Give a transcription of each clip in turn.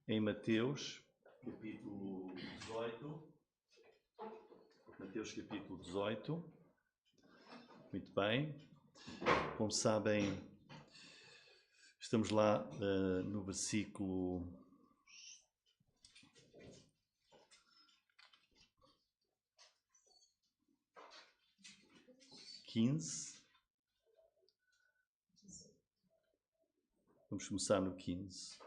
em Mateus, capítulo 18. Mateus, capítulo 18. Muito bem. Como sabem, estamos lá no versículo 15. Vamos começar no 15.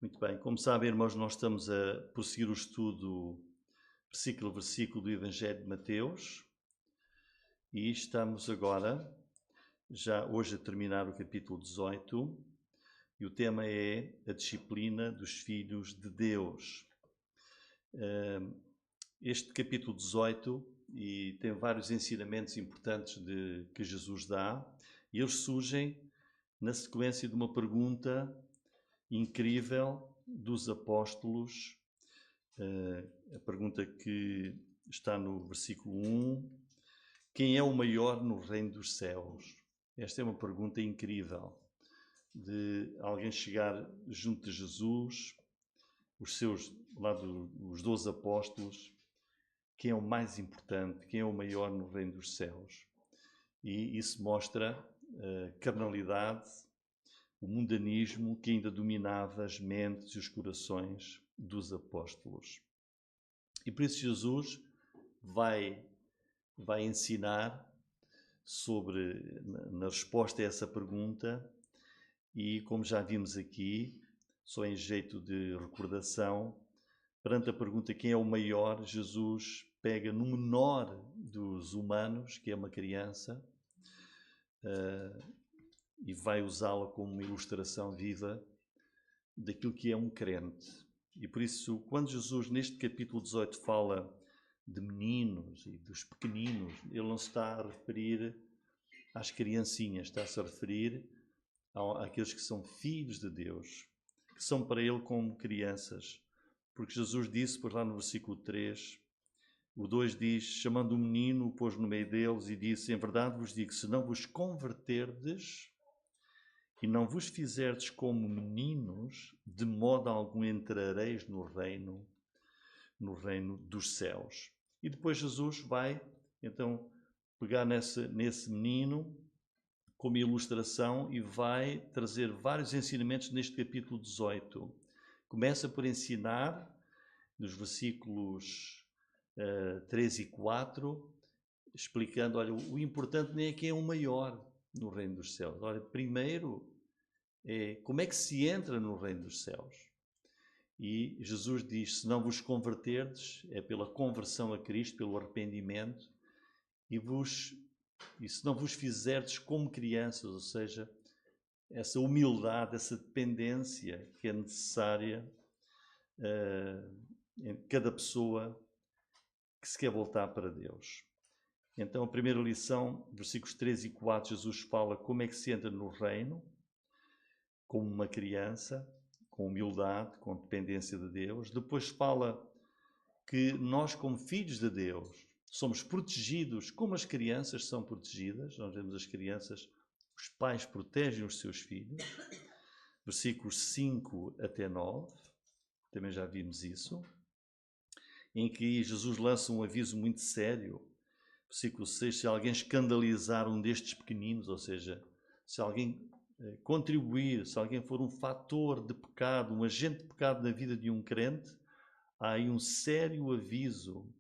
Muito bem. Como sabem, irmãos, nós estamos a prosseguir o estudo versículo a versículo do Evangelho de Mateus e estamos agora, já hoje, a terminar o capítulo 18 e o tema é a disciplina dos filhos de Deus. Este capítulo 18 e tem vários ensinamentos importantes que Jesus dá e eles surgem na sequência de uma pergunta incrível dos apóstolos, a pergunta que está no versículo 1: quem é o maior no reino dos céus? Esta é uma pergunta incrível de alguém chegar junto de Jesus, os 12 apóstolos: quem é o mais importante, quem é o maior no reino dos céus? E isso mostra a carnalidade, o mundanismo que ainda dominava as mentes e os corações dos apóstolos. E por isso Jesus vai ensinar na resposta a essa pergunta, e como já vimos aqui, só em jeito de recordação, perante a pergunta quem é o maior, Jesus pega no menor dos humanos, que é uma criança, e vai usá-la como uma ilustração viva daquilo que é um crente. E por isso, quando Jesus, neste capítulo 18, fala de meninos e dos pequeninos, ele não se está a referir às criancinhas, está-se a referir àqueles que são filhos de Deus, que são para ele como crianças. Porque Jesus disse, por lá no versículo 3, o 2 diz: chamando o menino, o pôs no meio deles e disse: em verdade vos digo, se não vos converterdes e não vos fizerdes como meninos, de modo algum entrareis no reino dos céus. E depois Jesus vai, então, pegar nesse menino como ilustração e vai trazer vários ensinamentos neste capítulo 18. Começa por ensinar, nos versículos 3 e 4, explicando, olha, o importante nem é quem é o maior no reino dos céus. Olha, primeiro, como é que se entra no reino dos céus? E Jesus diz, se não vos converterdes, é pela conversão a Cristo, pelo arrependimento, e se não vos fizerdes como crianças, ou seja, essa humildade, essa dependência que é necessária em cada pessoa que se quer voltar para Deus. Então, a primeira lição, versículos 3 e 4, Jesus fala como é que se entra no reino, como uma criança, com humildade, com dependência de Deus. Depois fala que nós, como filhos de Deus, somos protegidos como as crianças são protegidas. Nós vemos as crianças, os pais protegem os seus filhos. Versículos 5 até 9, também já vimos isso, em que Jesus lança um aviso muito sério. Versículo 6, se alguém escandalizar um destes pequeninos, ou seja, se alguém contribuir, se alguém for um fator de pecado, um agente de pecado na vida de um crente, há aí um sério aviso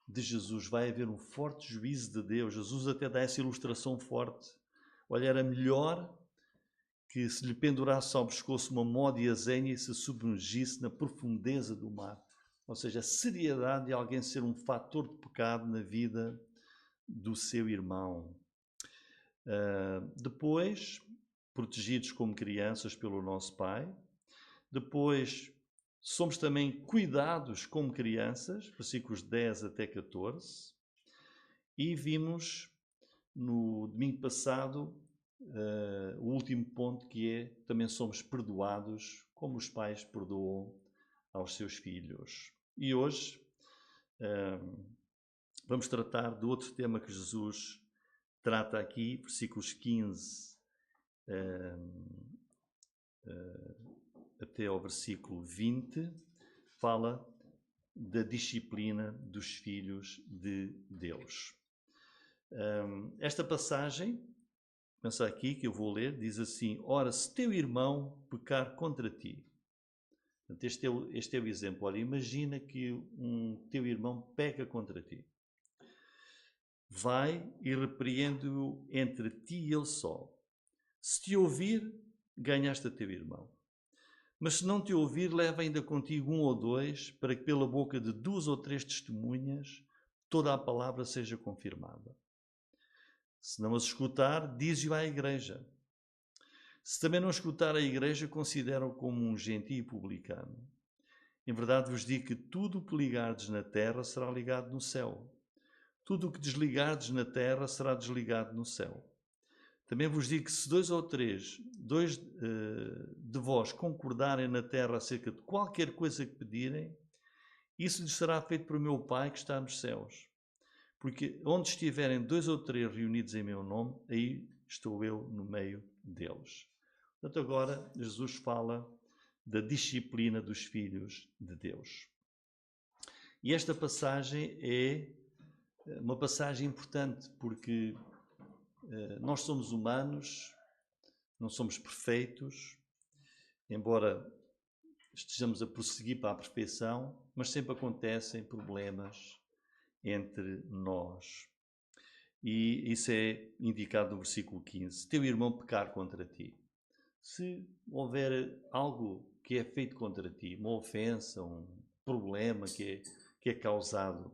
de Jesus. Vai haver um forte juízo de Deus. Jesus até dá essa ilustração forte. Olha, era melhor que se lhe pendurasse ao pescoço uma mó de azenha e se submergisse na profundeza do mar. Ou seja, a seriedade de alguém ser um fator de pecado na vida do seu irmão. Depois, protegidos como crianças pelo nosso Pai. Depois, somos também cuidados como crianças, versículos 10 até 14. E vimos no domingo passado o último ponto, que é também somos perdoados como os pais perdoam aos seus filhos. E hoje vamos tratar do outro tema que Jesus trata aqui, versículos 15 até ao versículo 20, fala da disciplina dos filhos de Deus. Esta passagem, pensa aqui que eu vou ler, diz assim: ora, se teu irmão pecar contra ti. Este é o exemplo. Ora, imagina que teu irmão peca contra ti. Vai e repreende-o entre ti e ele só. Se te ouvir, ganhaste a teu irmão. Mas se não te ouvir, leva ainda contigo 1 ou 2, para que pela boca de 2 ou 3 testemunhas toda a palavra seja confirmada. Se não as escutar, dize-o à igreja. Se também não escutar a igreja, considera-o como um gentio publicano. Em verdade vos digo que tudo o que ligardes na terra será ligado no céu. Tudo o que desligardes na terra será desligado no céu. Também vos digo que se 2 ou 3 de vós concordarem na terra acerca de qualquer coisa que pedirem, isso lhes será feito por meu Pai que está nos céus. Porque onde estiverem 2 ou 3 reunidos em meu nome, aí estou eu no meio deles. Portanto, agora Jesus fala da disciplina dos filhos de Deus. E esta passagem é uma passagem importante, porque nós somos humanos, não somos perfeitos, embora estejamos a prosseguir para a perfeição, mas sempre acontecem problemas entre nós. E isso é indicado no versículo 15. Se teu irmão pecar contra ti, se houver algo que é feito contra ti, uma ofensa, um problema que é causado,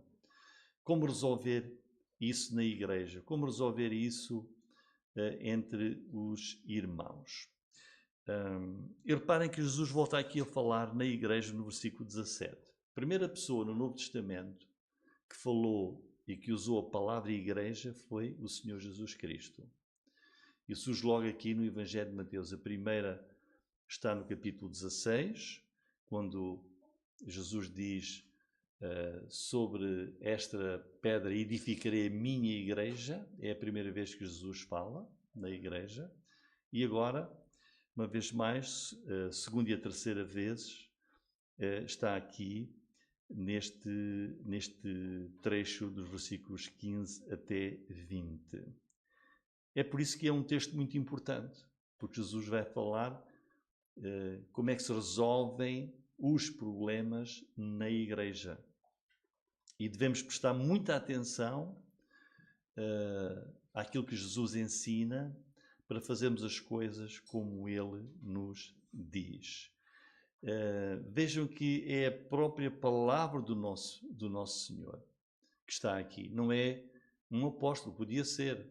como resolver isso na igreja? Como resolver isso entre os irmãos? E reparem que Jesus volta aqui a falar na igreja no versículo 17. A primeira pessoa no Novo Testamento que falou e que usou a palavra igreja foi o Senhor Jesus Cristo. E surge logo aqui no Evangelho de Mateus. A primeira está no capítulo 16, quando Jesus diz: sobre esta pedra edificarei a minha igreja. É a primeira vez que Jesus fala na igreja. E agora, uma vez mais, a segunda e a terceira vez, está aqui neste trecho dos versículos 15 até 20. É por isso que é um texto muito importante, porque Jesus vai falar como é que se resolvem os problemas na igreja. E devemos prestar muita atenção àquilo que Jesus ensina para fazermos as coisas como Ele nos diz. Vejam que é a própria palavra do nosso Senhor que está aqui. Não é um apóstolo, podia ser,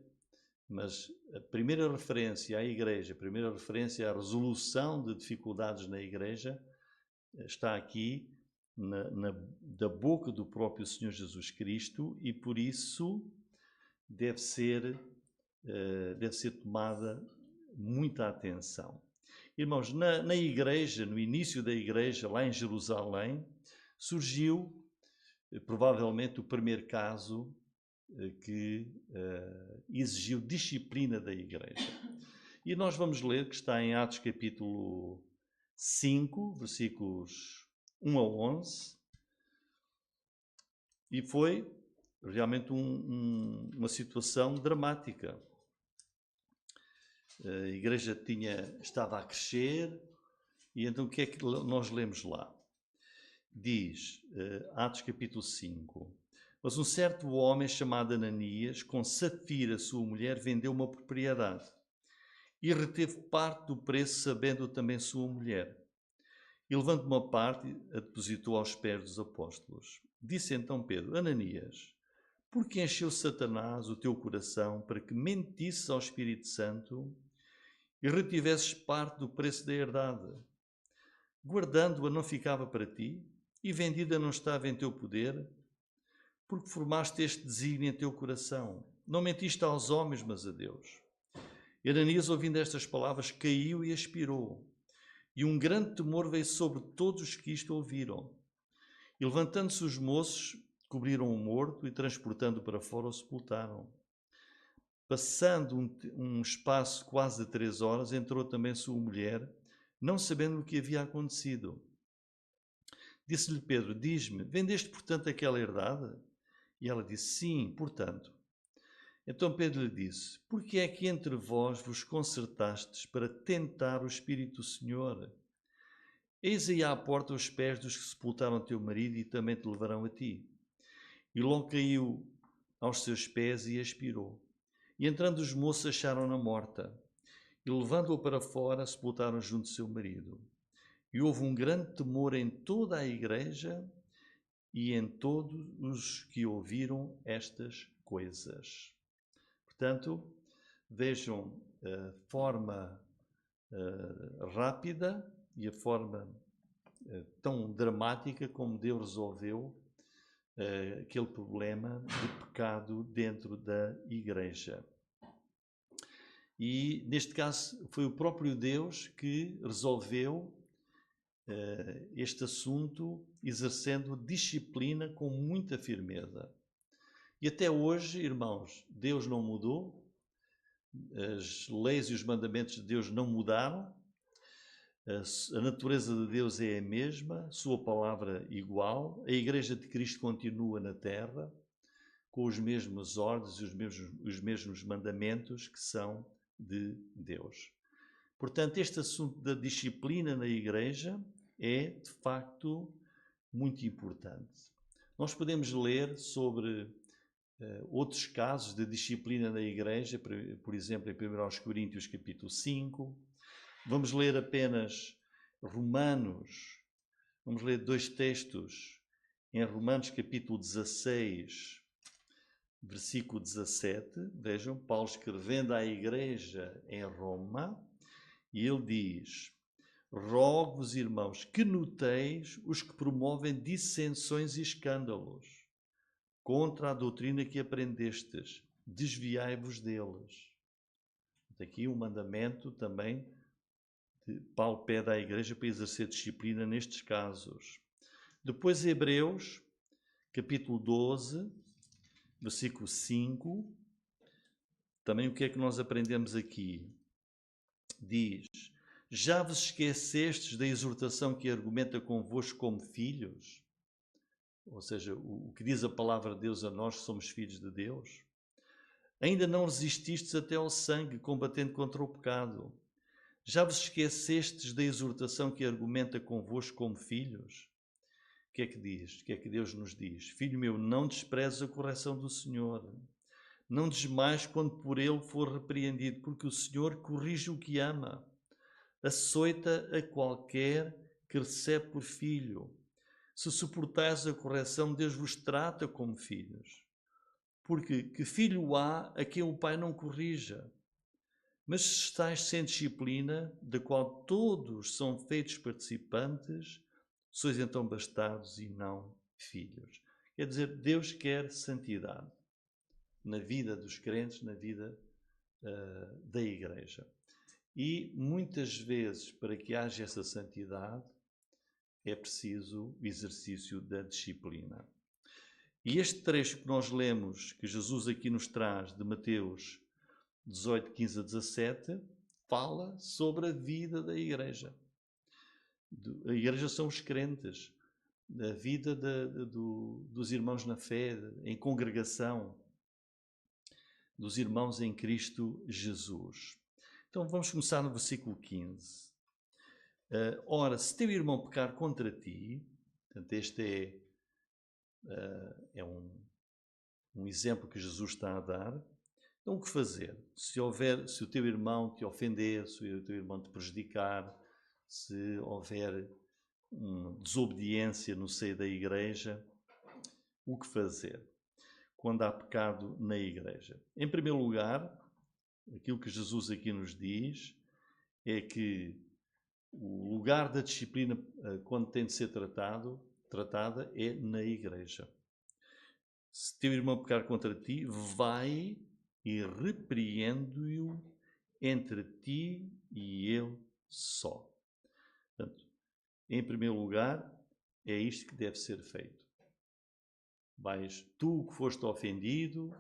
mas a primeira referência à igreja, a primeira referência à resolução de dificuldades na igreja está aqui da boca do próprio Senhor Jesus Cristo, e por isso deve ser tomada muita atenção. Irmãos, na igreja, no início da igreja, lá em Jerusalém, surgiu provavelmente o primeiro caso que exigiu disciplina da igreja. E nós vamos ler, que está em Atos capítulo 5, versículos 1 a 11, e foi realmente uma situação dramática. A igreja estava a crescer, e então o que é que nós lemos lá? Diz, Atos capítulo 5, mas um certo homem chamado Ananias, com Safira, sua mulher, vendeu uma propriedade e reteve parte do preço, sabendo também sua mulher. E levando uma parte, a depositou aos pés dos apóstolos. Disse então Pedro: Ananias, por que encheu Satanás o teu coração para que mentisses ao Espírito Santo e retivesses parte do preço da herdade? Guardando-a não ficava para ti, e vendida não estava em teu poder? Porque formaste este desígnio em teu coração. Não mentiste aos homens, mas a Deus. E Ananias, ouvindo estas palavras, caiu e expirou. E um grande temor veio sobre todos os que isto ouviram. E levantando-se os moços, cobriram o morto e, transportando para fora, o sepultaram. Passando um espaço quase de 3 horas, entrou também sua mulher, não sabendo o que havia acontecido. Disse-lhe Pedro: diz-me, vendeste, portanto, aquela herdade? E ela disse: sim, portanto. Então Pedro lhe disse: por que é que entre vós vos concertastes para tentar o Espírito do Senhor? Eis aí à porta os pés dos que sepultaram teu marido e também te levarão a ti. E logo caiu aos seus pés e expirou. E entrando os moços acharam-na morta. E levando-a para fora, sepultaram junto de seu marido. E houve um grande temor em toda a igreja e em todos os que ouviram estas coisas. Portanto, vejam a forma rápida e a forma tão dramática como Deus resolveu aquele problema de pecado dentro da igreja. E, neste caso, foi o próprio Deus que resolveu este assunto, exercendo disciplina com muita firmeza. E até hoje, irmãos, Deus não mudou, as leis e os mandamentos de Deus não mudaram, a natureza de Deus é a mesma, sua palavra igual, a Igreja de Cristo continua na terra, com os mesmos ordens e os mesmos mandamentos que são de Deus. Portanto, este assunto da disciplina na Igreja é, de facto, muito importante. Nós podemos ler sobre outros casos de disciplina na Igreja, por exemplo, em 1 Coríntios capítulo 5. Vamos ler apenas Romanos, vamos ler 2 textos em Romanos capítulo 16, versículo 17. Vejam, Paulo escrevendo à Igreja em Roma, e ele diz: rogo-vos, irmãos, que noteis os que promovem dissensões e escândalos contra a doutrina que aprendestes, desviai-vos deles. Aqui um mandamento também de Paulo pede à igreja para exercer disciplina nestes casos. Depois Hebreus, capítulo 12, versículo 5. Também o que é que nós aprendemos aqui? Diz: já vos esquecestes da exortação que argumenta convosco como filhos? Ou seja, o que diz a palavra de Deus a nós, que somos filhos de Deus? Ainda não resististes até ao sangue, combatendo contra o pecado. Já vos esquecestes da exortação que argumenta convosco como filhos? O que é que diz? O que é que Deus nos diz? Filho meu, não desprezes a correção do Senhor. Não desmaies quando por ele for repreendido, porque o Senhor corrige o que ama. Açoita a qualquer que recebe por filho. Se suportais a correção, Deus vos trata como filhos. Porque que filho há a quem o pai não corrija? Mas se estáis sem disciplina, da qual todos são feitos participantes, sois então bastardos e não filhos. Quer dizer, Deus quer santidade na vida dos crentes, na vida da igreja. E muitas vezes, para que haja essa santidade, é preciso o exercício da disciplina. E este trecho que nós lemos, que Jesus aqui nos traz, de Mateus 18, 15 a 17, fala sobre a vida da igreja. A igreja são os crentes, a vida dos irmãos na fé, em congregação, dos irmãos em Cristo Jesus. Então vamos começar no versículo 15. Ora, se teu irmão pecar contra ti, portanto este é um exemplo que Jesus está a dar. Então o que fazer? Se o teu irmão te ofender, se o teu irmão te prejudicar, se houver desobediência no seio da igreja, o que fazer quando há pecado na igreja? Em primeiro lugar, aquilo que Jesus aqui nos diz é que o lugar da disciplina, quando tem de ser tratada, é na igreja. Se teu irmão pecar contra ti, vai e repreende-o entre ti e ele só. Portanto, em primeiro lugar, é isto que deve ser feito. Tu que foste ofendido,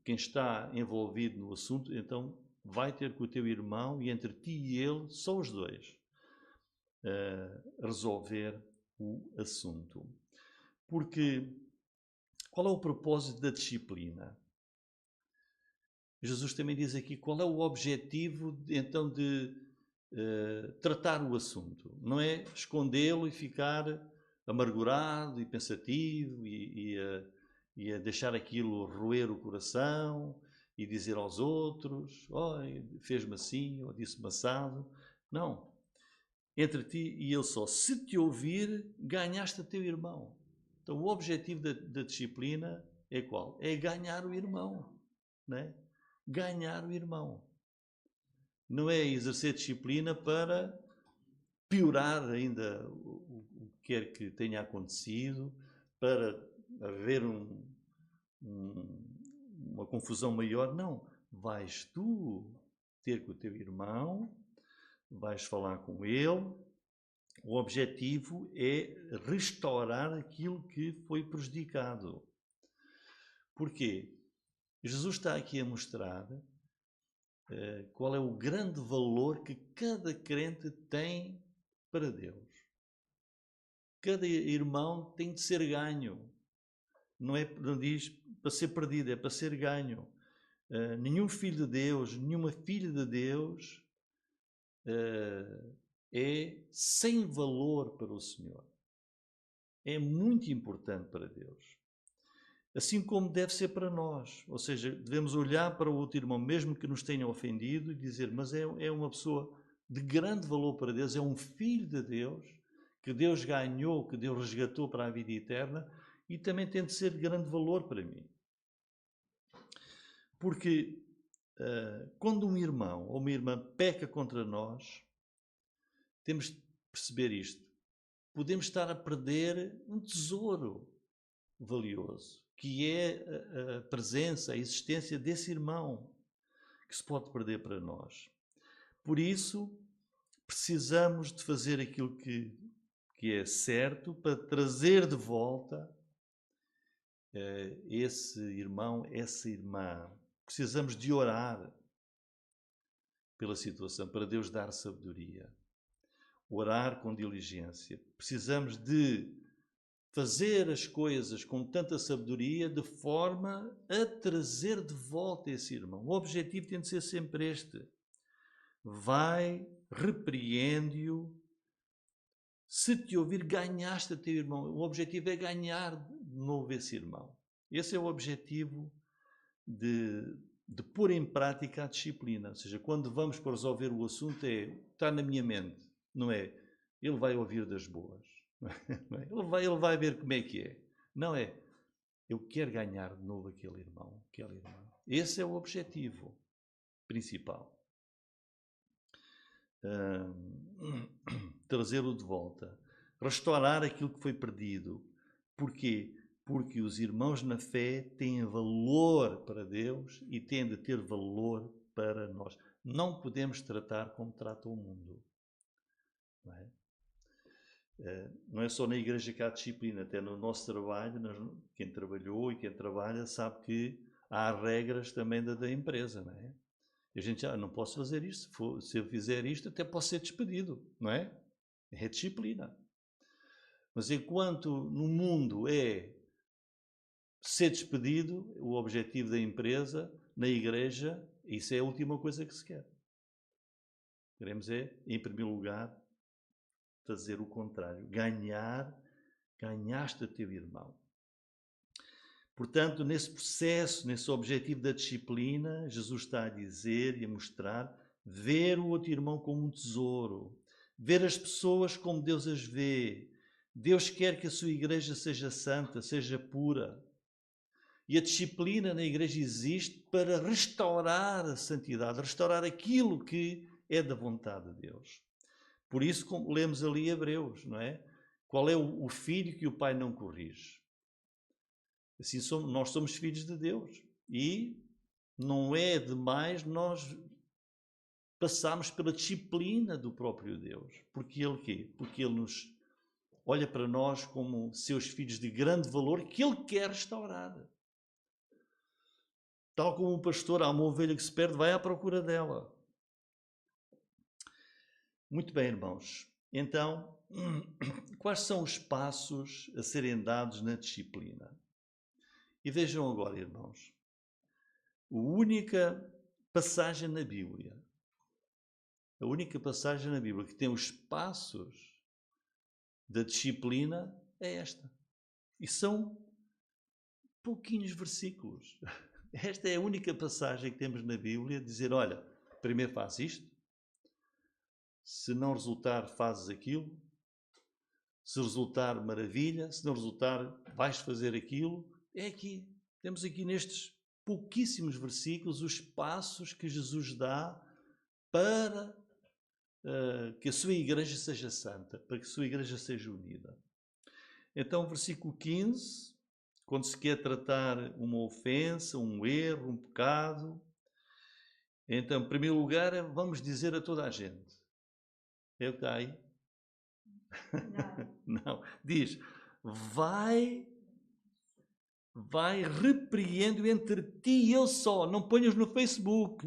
quem está envolvido no assunto, então vai ter com o teu irmão e entre ti e ele, só os dois, resolver o assunto. Porque qual é o propósito da disciplina? Jesus também diz aqui qual é o objetivo então de tratar o assunto. Não é escondê-lo e ficar amargurado e pensativo e a deixar aquilo roer o coração e dizer aos outros, fez-me assim ou disse-me assado. Não. Entre ti e ele só. Se te ouvir, ganhaste a teu irmão. Então o objetivo da disciplina é qual? É ganhar o irmão. Não é? Ganhar o irmão. Não é exercer disciplina para piorar ainda o que quer que tenha acontecido, para haver uma confusão maior. Não. Vais tu ter com o teu irmão, vais falar com ele. O objetivo é restaurar aquilo que foi prejudicado. Porquê? Jesus está aqui a mostrar qual é o grande valor que cada crente tem para Deus. Cada irmão tem de ser ganho. Não diz para ser perdido, é para ser ganho. Nenhum filho de Deus, nenhuma filha de Deus é sem valor para o Senhor. É muito importante para Deus. Assim como deve ser para nós. Ou seja, devemos olhar para o outro irmão, mesmo que nos tenha ofendido, e dizer, mas é uma pessoa de grande valor para Deus, é um filho de Deus, que Deus ganhou, que Deus resgatou para a vida eterna, e também tem de ser de grande valor para mim. Porque quando um irmão ou uma irmã peca contra nós, temos de perceber isto. Podemos estar a perder um tesouro valioso, que é a presença, a existência desse irmão, que se pode perder para nós. Por isso, precisamos de fazer aquilo que é certo para trazer de volta esse irmão, essa irmã. Precisamos de orar pela situação, para Deus dar sabedoria. Orar com diligência. Precisamos de fazer as coisas com tanta sabedoria de forma a trazer de volta esse irmão. O objetivo tem de ser sempre este. Vai, repreende-o. Se te ouvir, ganhaste a teu irmão. O objetivo é ganhar de novo esse irmão. Esse é o objetivo de pôr em prática a disciplina. Ou seja, quando vamos para resolver o assunto, está na minha mente. Não é, ele vai ouvir das boas. Ele vai ver como é que é. Não é, eu quero ganhar de novo aquele irmão, aquela irmã. Esse é o objetivo principal. Trazê-lo de volta. Restaurar aquilo que foi perdido. Porquê? Porque os irmãos na fé têm valor para Deus e têm de ter valor para nós. Não podemos tratar como trata o mundo. Não é? Não é só na igreja que há disciplina, até no nosso trabalho, quem trabalhou e quem trabalha sabe que há regras também da empresa, não é? E a gente não posso fazer isto, se eu fizer isto até posso ser despedido, não é? É disciplina. Mas enquanto no mundo é ser despedido, o objetivo da empresa, na igreja, isso é a última coisa que se quer. Queremos em primeiro lugar, fazer o contrário. Ganhaste a teu irmão. Portanto, nesse processo, nesse objetivo da disciplina, Jesus está a dizer e a mostrar, ver o outro irmão como um tesouro, ver as pessoas como Deus as vê. Deus quer que a sua igreja seja santa, seja pura. E a disciplina na igreja existe para restaurar a santidade, restaurar aquilo que é da vontade de Deus. Por isso, como lemos ali Hebreus, não é? Qual é o filho que o pai não corrige? Assim, nós somos filhos de Deus. E não é demais nós passarmos pela disciplina do próprio Deus. Porque Ele quê? Porque Ele nos olha para nós como seus filhos de grande valor que Ele quer restaurar. Tal como o pastor, há uma ovelha que se perde, vai à procura dela. Muito bem, irmãos. Então, quais são os passos a serem dados na disciplina? E vejam agora, irmãos, a única passagem na Bíblia que tem os passos da disciplina é esta. E são pouquinhos versículos. Esta é a única passagem que temos na Bíblia, dizer, olha, primeiro faz isto, se não resultar, fazes aquilo, se resultar, maravilha, se não resultar, vais fazer aquilo. É aqui, temos aqui nestes pouquíssimos versículos os passos que Jesus dá para que a sua igreja seja santa, para que a sua igreja seja unida. Então, versículo 15, quando se quer tratar uma ofensa, um erro, um pecado, então, em primeiro lugar, vamos dizer a toda a gente. É o que está aí? Não. Diz, vai repreendo entre ti e eu só. Não ponhas no Facebook.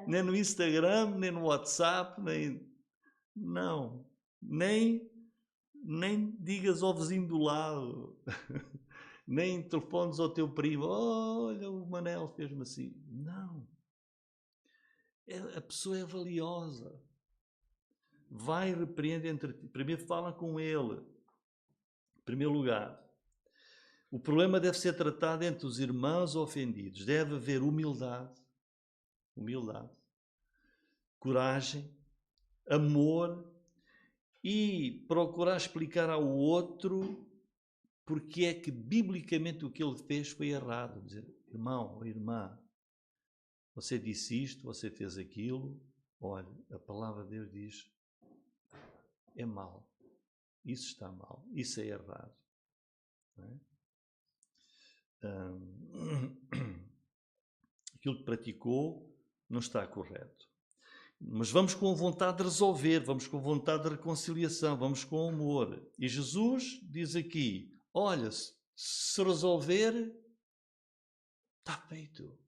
Nem no Instagram, nem no WhatsApp, não. Nem digas ao vizinho do lado. Nem telefones ao teu primo. Olha, o Manel fez-me assim. Não. A pessoa é valiosa. Vai repreender entre ti. Primeiro fala com ele. Em primeiro lugar. O problema deve ser tratado entre os irmãos ofendidos. Deve haver humildade, coragem, amor e procurar explicar ao outro porque é que biblicamente o que ele fez foi errado. Dizer, irmão ou irmã, você disse isto, você fez aquilo, olha, a palavra de Deus diz, é mau, isso está mal, isso é errado. Não é? Aquilo que praticou não está correto. Mas vamos com vontade de resolver, vamos com vontade de reconciliação, vamos com amor. E Jesus diz aqui, olha, se resolver, está feito.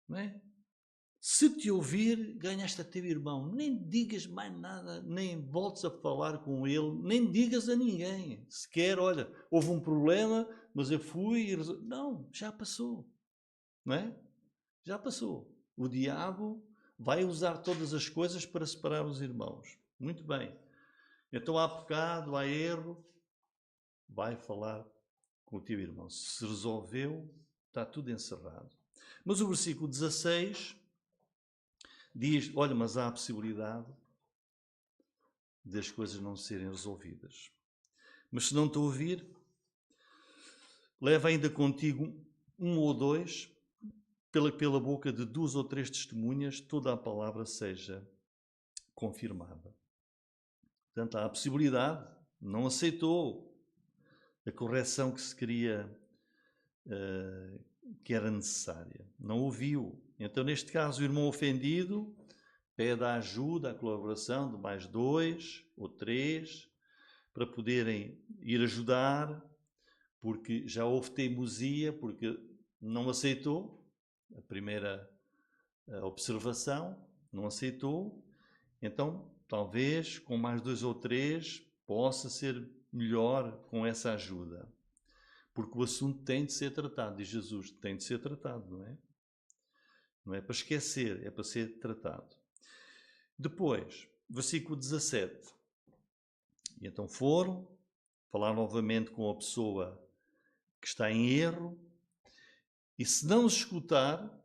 Não é? Se te ouvir, ganhaste a teu irmão. Nem digas mais nada, nem voltes a falar com ele, nem digas a ninguém. Sequer, olha, houve um problema, mas eu fui e resolvi. Não, já passou. Não é? Já passou. O diabo vai usar todas as coisas para separar os irmãos. Muito bem. Então há pecado, há erro, vai falar com o teu irmão. Se resolveu, está tudo encerrado. Mas o versículo 16 diz, olha, mas há a possibilidade das coisas não serem resolvidas. Mas se não te ouvir, leva ainda contigo um ou dois, pela boca de 2 ou 3 testemunhas, toda a palavra seja confirmada. Portanto, há a possibilidade, não aceitou a correção que se queria, que era necessária. Não ouviu. Então, neste caso, o irmão ofendido pede a ajuda, a colaboração de mais 2 ou 3 para poderem ir ajudar, porque já houve teimosia, porque não aceitou a primeira observação, não aceitou. Então, talvez com mais 2 ou 3 possa ser melhor com essa ajuda. Porque o assunto tem de ser tratado, diz Jesus, tem de ser tratado, não é? Não é para esquecer, é para ser tratado. Depois, versículo 17. E então foram falar novamente com a pessoa que está em erro, e se não os escutar,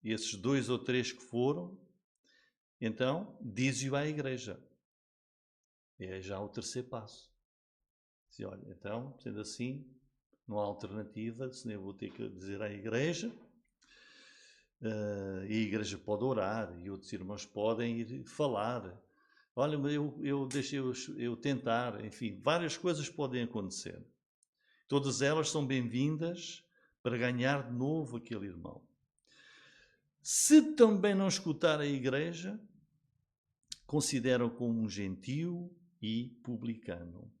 esses 2 ou 3 que foram, então diz-o à igreja. É já o terceiro passo. Diz, olha, então, sendo assim, não há alternativa, senão eu vou ter que dizer à igreja, e a igreja pode orar, e outros irmãos podem ir falar. Olha, mas deixei eu tentar, enfim, várias coisas podem acontecer. Todas elas são bem-vindas para ganhar de novo aquele irmão. Se também não escutar a igreja, consideram como um gentio e publicano.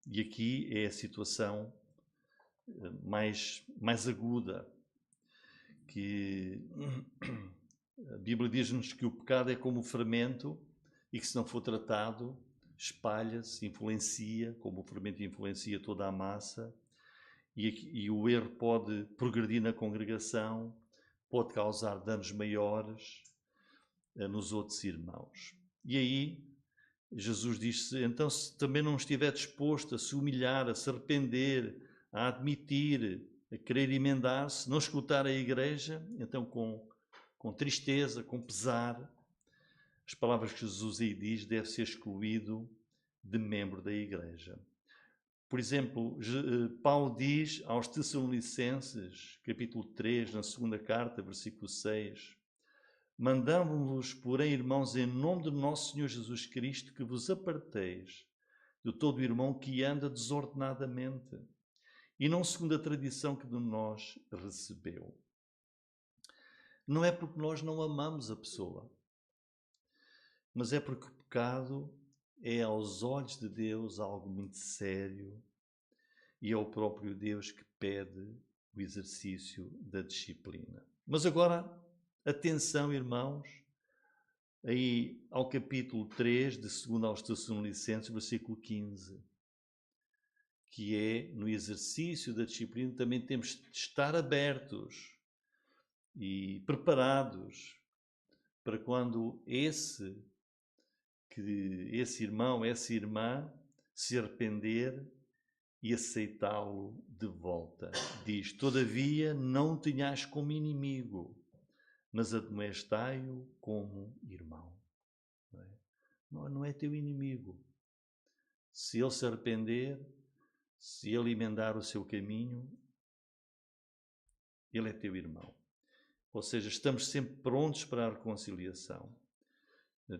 E aqui é a situação mais aguda, que a Bíblia diz-nos que o pecado é como o fermento e que, se não for tratado, espalha-se, influencia, como o fermento influencia toda a massa, e o erro pode progredir na congregação, pode causar danos maiores nos outros irmãos. E aí Jesus diz-se: então, se também não estiver disposto a se humilhar, a se arrepender, a admitir, a querer emendar-se, não escutar a igreja, então com tristeza, com pesar, as palavras que Jesus aí diz, deve ser excluído de membro da igreja. Por exemplo, Paulo diz aos Tessalonicenses, capítulo 3, na segunda carta, versículo 6, mandamos-vos, porém, irmãos, em nome do nosso Senhor Jesus Cristo, que vos aparteis de todo irmão que anda desordenadamente, e não segundo a tradição que de nós recebeu. Não é porque nós não amamos a pessoa, mas é porque o pecado é, aos olhos de Deus, algo muito sério, e é o próprio Deus que pede o exercício da disciplina. Mas agora, atenção, irmãos, aí ao capítulo 3, de 2 aos Tessalonicenses, versículo 15, que é, no exercício da disciplina, também temos de estar abertos e preparados para quando esse irmão, essa irmã, se arrepender e aceitá-lo de volta. Diz: todavia não tenhais como inimigo, mas admoestai-o como irmão. Não é teu inimigo. Se ele se arrepender, se ele emendar o seu caminho, ele é teu irmão. Ou seja, estamos sempre prontos para a reconciliação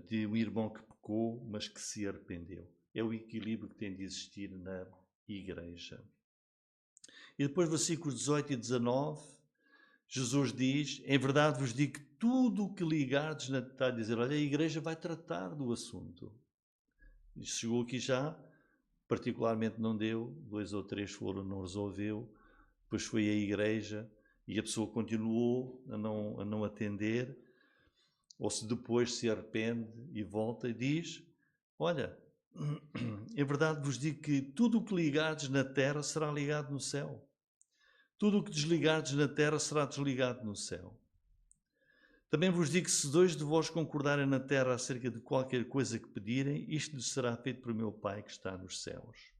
de um irmão que pecou, mas que se arrependeu. É o equilíbrio que tem de existir na igreja. E depois, versículos 18 e 19, Jesus diz: em verdade vos digo que tudo o que ligardes, está a dizer, olha, a igreja vai tratar do assunto. Chegou aqui já, particularmente não deu, 2 ou 3 foram, não resolveu, depois foi a igreja e a pessoa continuou a não atender, ou se depois se arrepende e volta e diz: olha, em verdade vos digo que tudo o que ligardes na terra será ligado no céu. Tudo o que desligardes na terra será desligado no céu. Também vos digo que se 2 de vós concordarem na terra acerca de qualquer coisa que pedirem, isto lhes será feito por meu Pai que está nos céus.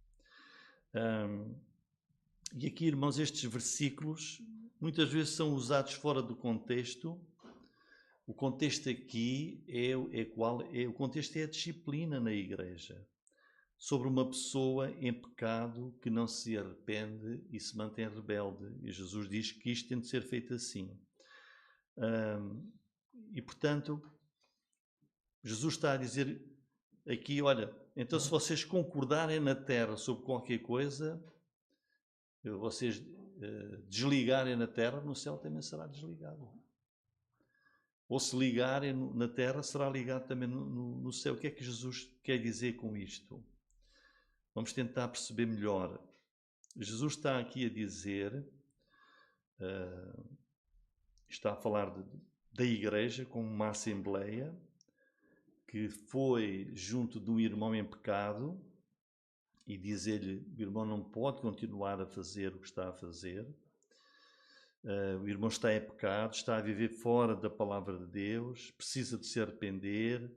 E aqui, irmãos, estes versículos muitas vezes são usados fora do contexto. O contexto aqui o contexto é a disciplina na igreja, sobre uma pessoa em pecado que não se arrepende e se mantém rebelde. E Jesus diz que isto tem de ser feito assim. E, portanto, Jesus está a dizer aqui, olha, então se vocês concordarem na terra sobre qualquer coisa, vocês desligarem na terra, no céu também será desligado. Ou se ligarem na terra, será ligado também no céu. O que é que Jesus quer dizer com isto? Vamos tentar perceber melhor. Jesus está aqui a dizer, está a falar da igreja como uma assembleia que foi junto de um irmão em pecado e dizer-lhe: o irmão não pode continuar a fazer o que está a fazer. O irmão está em pecado, está a viver fora da palavra de Deus, precisa de se arrepender,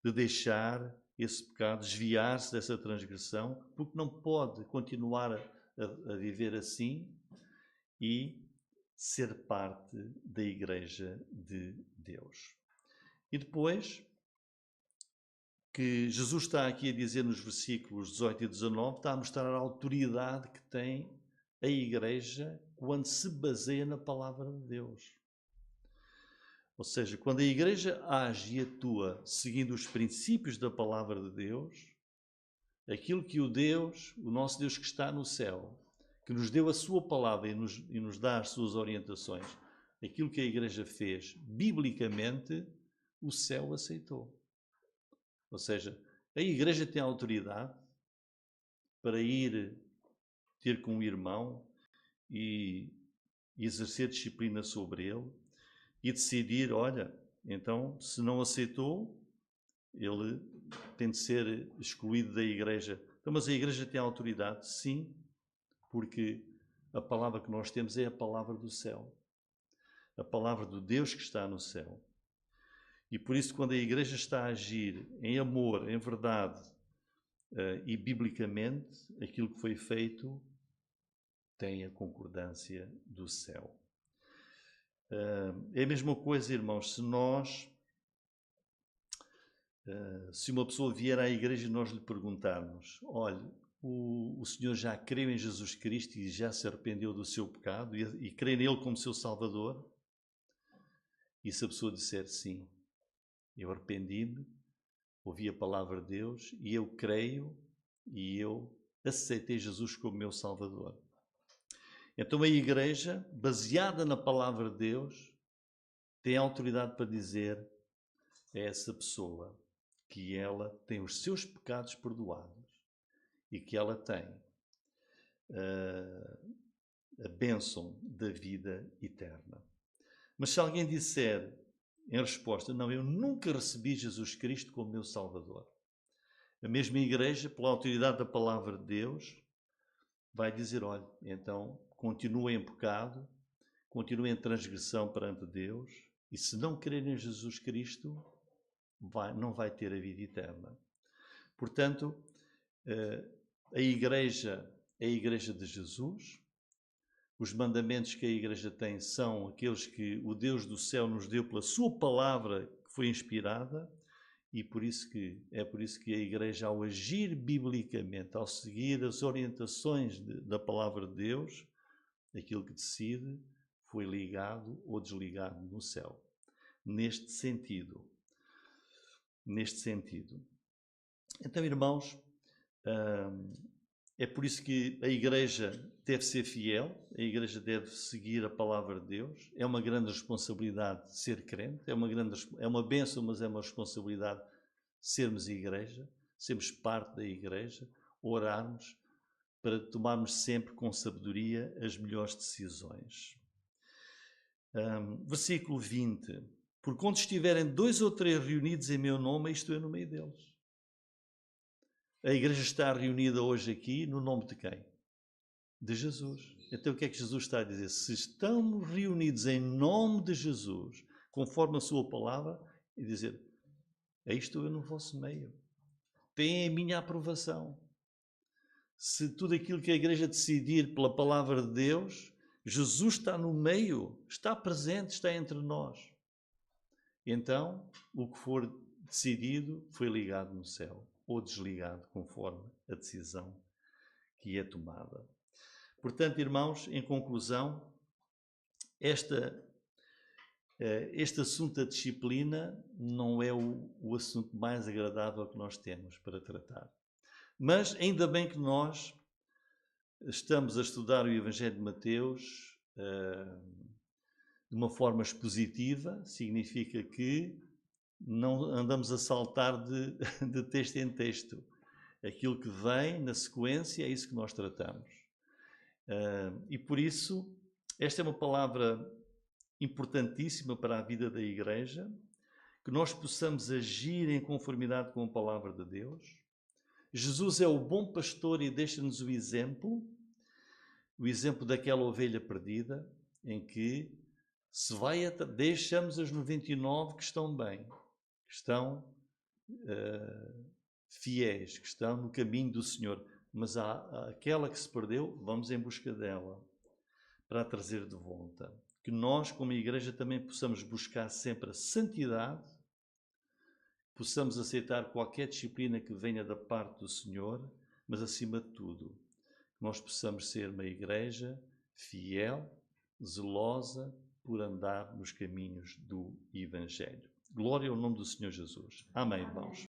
de deixar esse pecado, desviar-se dessa transgressão, porque não pode continuar a viver assim e ser parte da igreja de Deus. E depois, que Jesus está aqui a dizer nos versículos 18 e 19, está a mostrar a autoridade que tem a igreja quando se baseia na palavra de Deus. Ou seja, quando a igreja age e atua seguindo os princípios da palavra de Deus, aquilo que o nosso Deus que está no céu, que nos deu a sua palavra e nos dá as suas orientações, aquilo que a igreja fez biblicamente o céu aceitou. Ou seja, a igreja tem autoridade para ir ter com o irmão e exercer disciplina sobre ele e decidir, olha, então, se não aceitou, ele tem de ser excluído da igreja. Então, mas a igreja tem autoridade? Sim, porque a palavra que nós temos é a palavra do céu. A palavra do Deus que está no céu. E por isso, quando a igreja está a agir em amor, em verdade e biblicamente, aquilo que foi feito tem a concordância do céu. É a mesma coisa, irmãos, se uma pessoa vier à igreja e nós lhe perguntarmos, olha, o Senhor já creu em Jesus Cristo e já se arrependeu do seu pecado e crê nele como seu Salvador? E se a pessoa disser sim, eu arrependi-me, ouvi a palavra de Deus e eu creio e eu aceitei Jesus como meu Salvador. Então a igreja, baseada na palavra de Deus, tem autoridade para dizer a essa pessoa que ela tem os seus pecados perdoados e que ela tem a bênção da vida eterna. Mas se alguém disser em resposta, não, eu nunca recebi Jesus Cristo como meu Salvador, a mesma igreja, pela autoridade da palavra de Deus, vai dizer, olha, então continua em pecado, continua em transgressão perante Deus, e se não crer em Jesus Cristo, não vai ter a vida eterna. Portanto, a igreja é a igreja de Jesus. Os mandamentos que a igreja tem são aqueles que o Deus do céu nos deu pela sua palavra que foi inspirada, e por isso que a igreja, ao agir biblicamente, ao seguir as orientações da palavra de Deus, aquilo que decide foi ligado ou desligado no céu. Neste sentido. Então, irmãos, é por isso que a igreja deve ser fiel, a igreja deve seguir a palavra de Deus. É uma grande responsabilidade ser crente, é uma bênção, mas é uma responsabilidade sermos igreja, sermos parte da igreja, orarmos para tomarmos sempre com sabedoria as melhores decisões. Versículo 20. Porque onde estiverem 2 ou 3 reunidos em meu nome, estou eu no meio deles. A igreja está reunida hoje aqui no nome de quem? De Jesus. Então o que é que Jesus está a dizer? Se estamos reunidos em nome de Jesus, conforme a sua palavra, e dizer, aí estou eu no vosso meio. Tem a minha aprovação. Se tudo aquilo que a igreja decidir pela palavra de Deus, Jesus está no meio, está presente, está entre nós. Então, o que for decidido foi ligado no céu, ou desligado, conforme a decisão que é tomada. Portanto, irmãos, em conclusão, este assunto da disciplina não é o assunto mais agradável que nós temos para tratar. Mas ainda bem que nós estamos a estudar o Evangelho de Mateus de uma forma expositiva, significa que não andamos a saltar de texto em texto. Aquilo que vem na sequência é isso que nós tratamos. E por isso, esta é uma palavra importantíssima para a vida da igreja, que nós possamos agir em conformidade com a palavra de Deus. Jesus é o bom pastor e deixa-nos o exemplo daquela ovelha perdida, em que deixamos as 99 que estão bem, que estão fiéis, que estão no caminho do Senhor, mas há aquela que se perdeu, vamos em busca dela, para a trazer de volta. Que nós, como igreja, também possamos buscar sempre a santidade, possamos aceitar qualquer disciplina que venha da parte do Senhor, mas acima de tudo, nós possamos ser uma igreja fiel, zelosa, por andar nos caminhos do Evangelho. Glória ao nome do Senhor Jesus. Amém, irmãos.